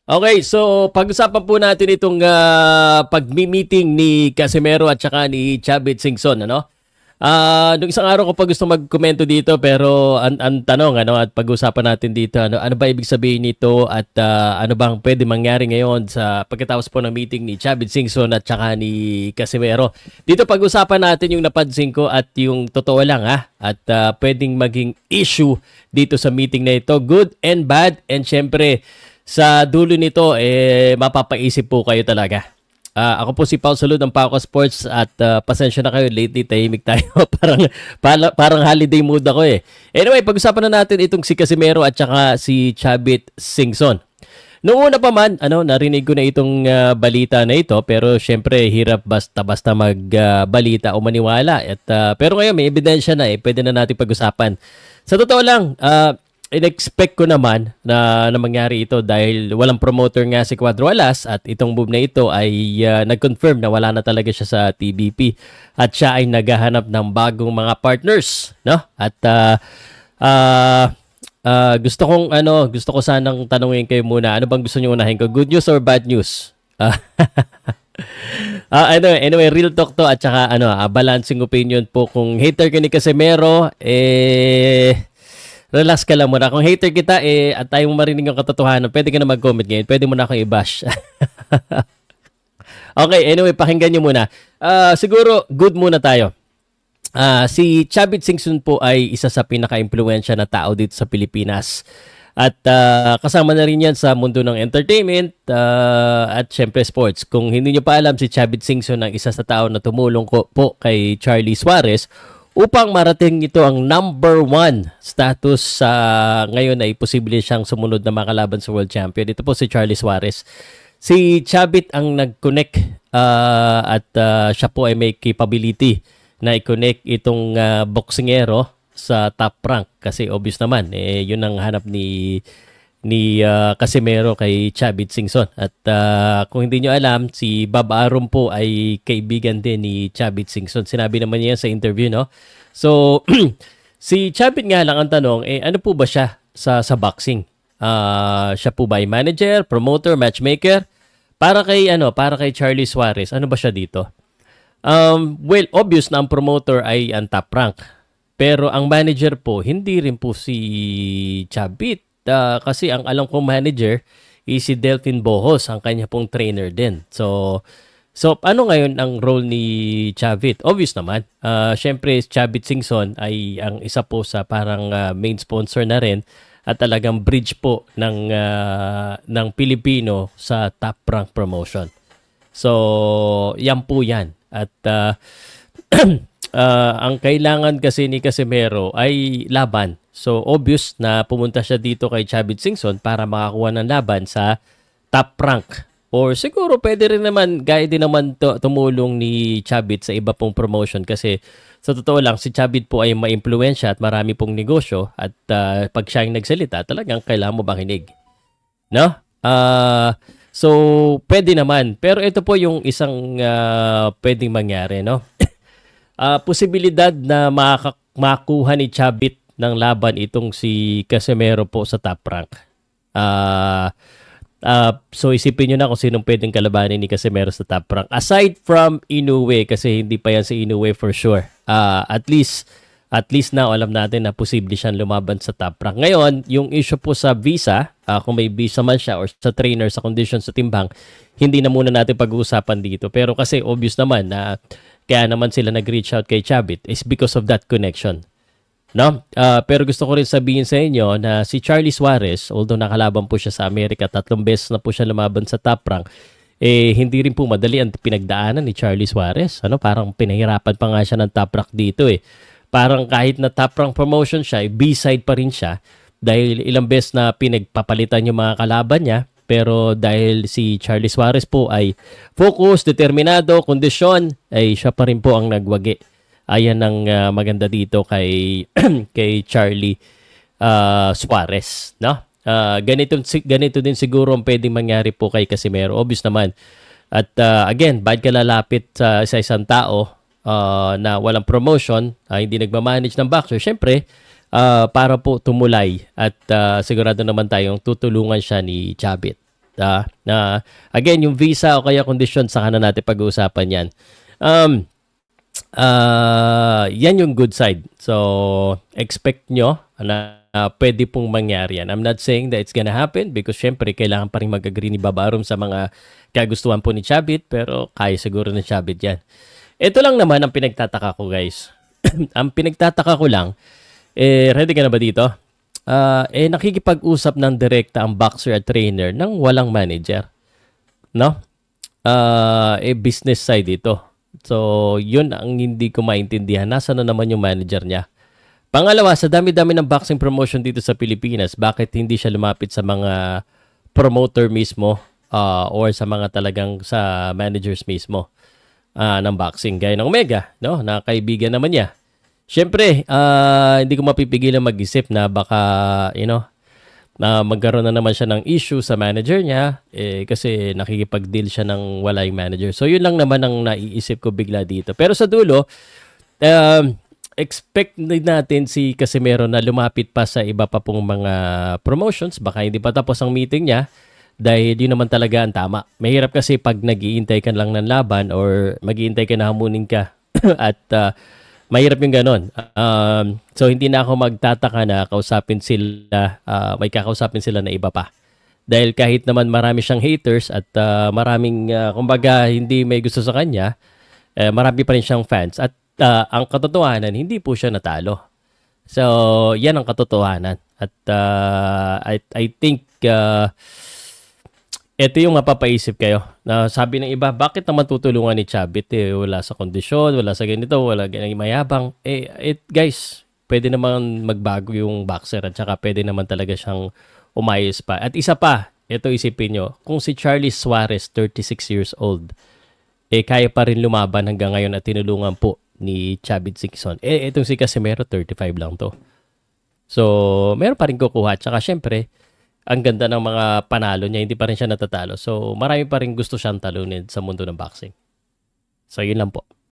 Okay, so pag-usapan po natin itong pag-meeting ni Casimero at saka ni Chavit Singson, ano? Nung isang araw ko pa gusto magkomento dito pero ang tanong ano at pag-usapan natin dito ano ba ibig sabihin nito at ano bang pwede mangyari ngayon sa pagkatapos po ng meeting ni Chavit Singson at saka ni Casimero. Dito pag-usapan natin yung napansin ko at yung totoo lang at pwedeng maging issue dito sa meeting na ito, good and bad, and syempre sa dulo nito mapapaisip po kayo talaga. Ako po si Paul Salud ng Pauka Sports at pasensya na kayo, lately tahimik tayo. parang holiday mood ako eh. Anyway, pag-usapan na natin itong si Casimero at saka si Chavit Singson. Noong una pa man, narinig ko na itong balita na ito, pero syempre hirap basta-basta magbalita o maniwala. Pero ngayon may ebidensya na pwede na natin pag-usapan. Sa totoo lang, in-expect ko naman na mangyari ito dahil walang promoter nga si Cuadro Alas at itong move na ito ay nag-confirm na wala na talaga siya sa TBP at siya ay naghahanap ng bagong mga partners, no? At gusto ko sanang tanungin kayo muna, ano bang gusto niyo unahin ko? Good news or bad news? Anyway, real talk to at saka balancing opinion po. Kung hater ka ni Casimero, relax ka lang muna. Kung hater kita, at tayo marinig ang katotohanan, pwede ka na mag-comment ngayon. Pwede mo na akong i-bash. Okay, anyway, pakinggan nyo muna. Siguro, good muna tayo. Si Chavit Singson po ay isa sa pinaka-impluensya na tao dito sa Pilipinas. At kasama na rin yan sa mundo ng entertainment at syempre sports. Kung hindi nyo pa alam, si Chavit Singson ang isa sa tao na tumulong po kay Charlie Suarez upang marating ito ang number 1 status ngayon ay posible siyang sumunod na makalaban sa World Champion. Ito po si Charlie Suarez. Si Chavit ang nag-connect at siya po ay may capability na i-connect itong boksingero sa top rank. Kasi obvious naman, yun ang hanap ni Casimero kay Chavit Singson. At kung hindi nyo alam, si Bob Arum po ay kaibigan din ni Chavit Singson. Sinabi naman niya sa interview, no? So, si Chavit nga lang ang tanong, ano po ba siya sa boxing? Siya po ba ay manager, promoter, matchmaker? Para kay Charlie Suarez, ano ba siya dito? Well, obvious na ang promoter ay ang top rank. Pero ang manager po, hindi rin po si Chavit. Kasi ang alam kong manager is si Delfin Bohos, ang kanya pong trainer din. So ano ngayon ang role ni Chavit? Obvious naman. Syempre, Chavit Singson ay ang isa po sa parang main sponsor na rin at talagang bridge po ng Pilipino sa top rank promotion. So, yan po yan. At ang kailangan kasi ni Casimero ay laban. So, obvious na pumunta siya dito kay Chavit Singson para makakuha ng laban sa top rank. Or siguro pwede rin naman, gaya din naman tumulong ni Chavit sa iba pong promotion kasi sa totoo lang, si Chavit po ay ma-impluensya at marami pong negosyo at pag siya yung nagsalita, talagang kailangan mo makinig. No? So, pwede naman. Pero ito po yung isang pwedeng mangyari, no? Posibilidad na makuha ni Chavit ng laban itong si Casimero po sa top rank. So isipin nyo na kung sinong pwedeng kalabanin ni Casimero sa top rank. Aside from Inoue, kasi hindi pa yan si Inoue for sure. At least now alam natin na posible siyang lumaban sa top rank. Ngayon, yung issue po sa visa, kung may visa man siya or sa trainer, sa condition sa timbang, hindi na muna natin pag-uusapan dito. Pero kasi obvious naman na kaya naman sila nag-reach out kay Chavit is because of that connection. No? Pero gusto ko rin sabihin sa inyo na si Charlie Suarez, although nakalaban po siya sa Amerika, 3 beses na po siya lumaban sa top rank, hindi rin po madali ang pinagdaanan ni Charlie Suarez. Parang pinahirapan pa nga siya ng top rank dito Parang kahit na top rank promotion siya, B-side pa rin siya dahil ilang beses na pinagpapalitan yung mga kalaban niya. Pero dahil si Charlie Suarez po ay focus, determinado, kondisyon, ay siya pa rin po ang nagwagi. Ayan ang maganda dito kay Charlie Suarez, no? Ganito din siguro ang pwedeng mangyari po kay Casimero. Obvious naman. At again, bad ka lalapit sa isang tao na walang promotion, hindi nagmamanage ng boxer. Siyempre, para po tumulay at sigurado naman tayong tutulungan siya ni Chavit. Again, yung visa o kaya kondisyon, saka na natin pag-uusapan yan. Yan yung good side. So, expect nyo na pwede pong mangyari yan. I'm not saying that it's gonna happen because syempre, kailangan pa rin mag-agree ni Baba Arum sa mga kagustuhan po ni Chabit, pero kaya siguro ni Chabit yan. Ito lang naman ang pinagtataka ko, guys. Ang pinagtataka ko lang, ready ka na ba dito? Nakikipag-usap ng direkta ang boxer at trainer ng walang manager. No? Business side ito. So, yun ang hindi ko maintindihan. Nasaan na naman yung manager niya? Pangalawa, sa dami-dami ng boxing promotion dito sa Pilipinas, bakit hindi siya lumapit sa mga promoter mismo or sa mga talagang sa managers mismo ng boxing? Gaya ng Omega, no? Na kaibigan naman niya. Siyempre, hindi ko mapipigilan mag-isip na baka, na magkaroon na naman siya ng issue sa manager niya kasi nakikipag-deal siya ng wala yung manager. So, yun lang naman ang naiisip ko bigla dito. Pero sa dulo, expect natin si Casimero na lumapit pa sa iba pa pong mga promotions. Baka hindi pa tapos ang meeting niya dahil yun naman talaga ang tama. Mahirap kasi pag nag-iintay ka lang ng laban or mag-iintay ka na hamunin ka at mahirap yung ganon. So, hindi na ako magtataka na kausapin sila, may kakausapin sila na iba pa. Dahil kahit naman marami siyang haters at maraming, kumbaga, hindi may gusto sa kanya, marami pa rin siyang fans. At ang katotohanan, hindi po siya natalo. So, yan ang katotohanan. At I think ito yung mapapaisip kayo. Na sabi ng iba, bakit naman tutulungan ni Chabit? Wala sa kondisyon, wala sa ganito, wala ganang mayabang. Guys, pwede naman magbago yung boxer at saka pwede naman talaga siyang umayos pa. At isa pa, ito isipin nyo, kung si Charlie Suarez, 36 years old, kaya pa rin lumaban hanggang ngayon at tinulungan po ni Chabit Singson. Itong si Casimero, 35 lang to. So, meron pa rin kukuha. Tsaka syempre, ang ganda ng mga panalo niya, hindi pa rin siya natatalo. So, marami pa rin gusto siyang talunin sa mundo ng boxing. So, yun lang po.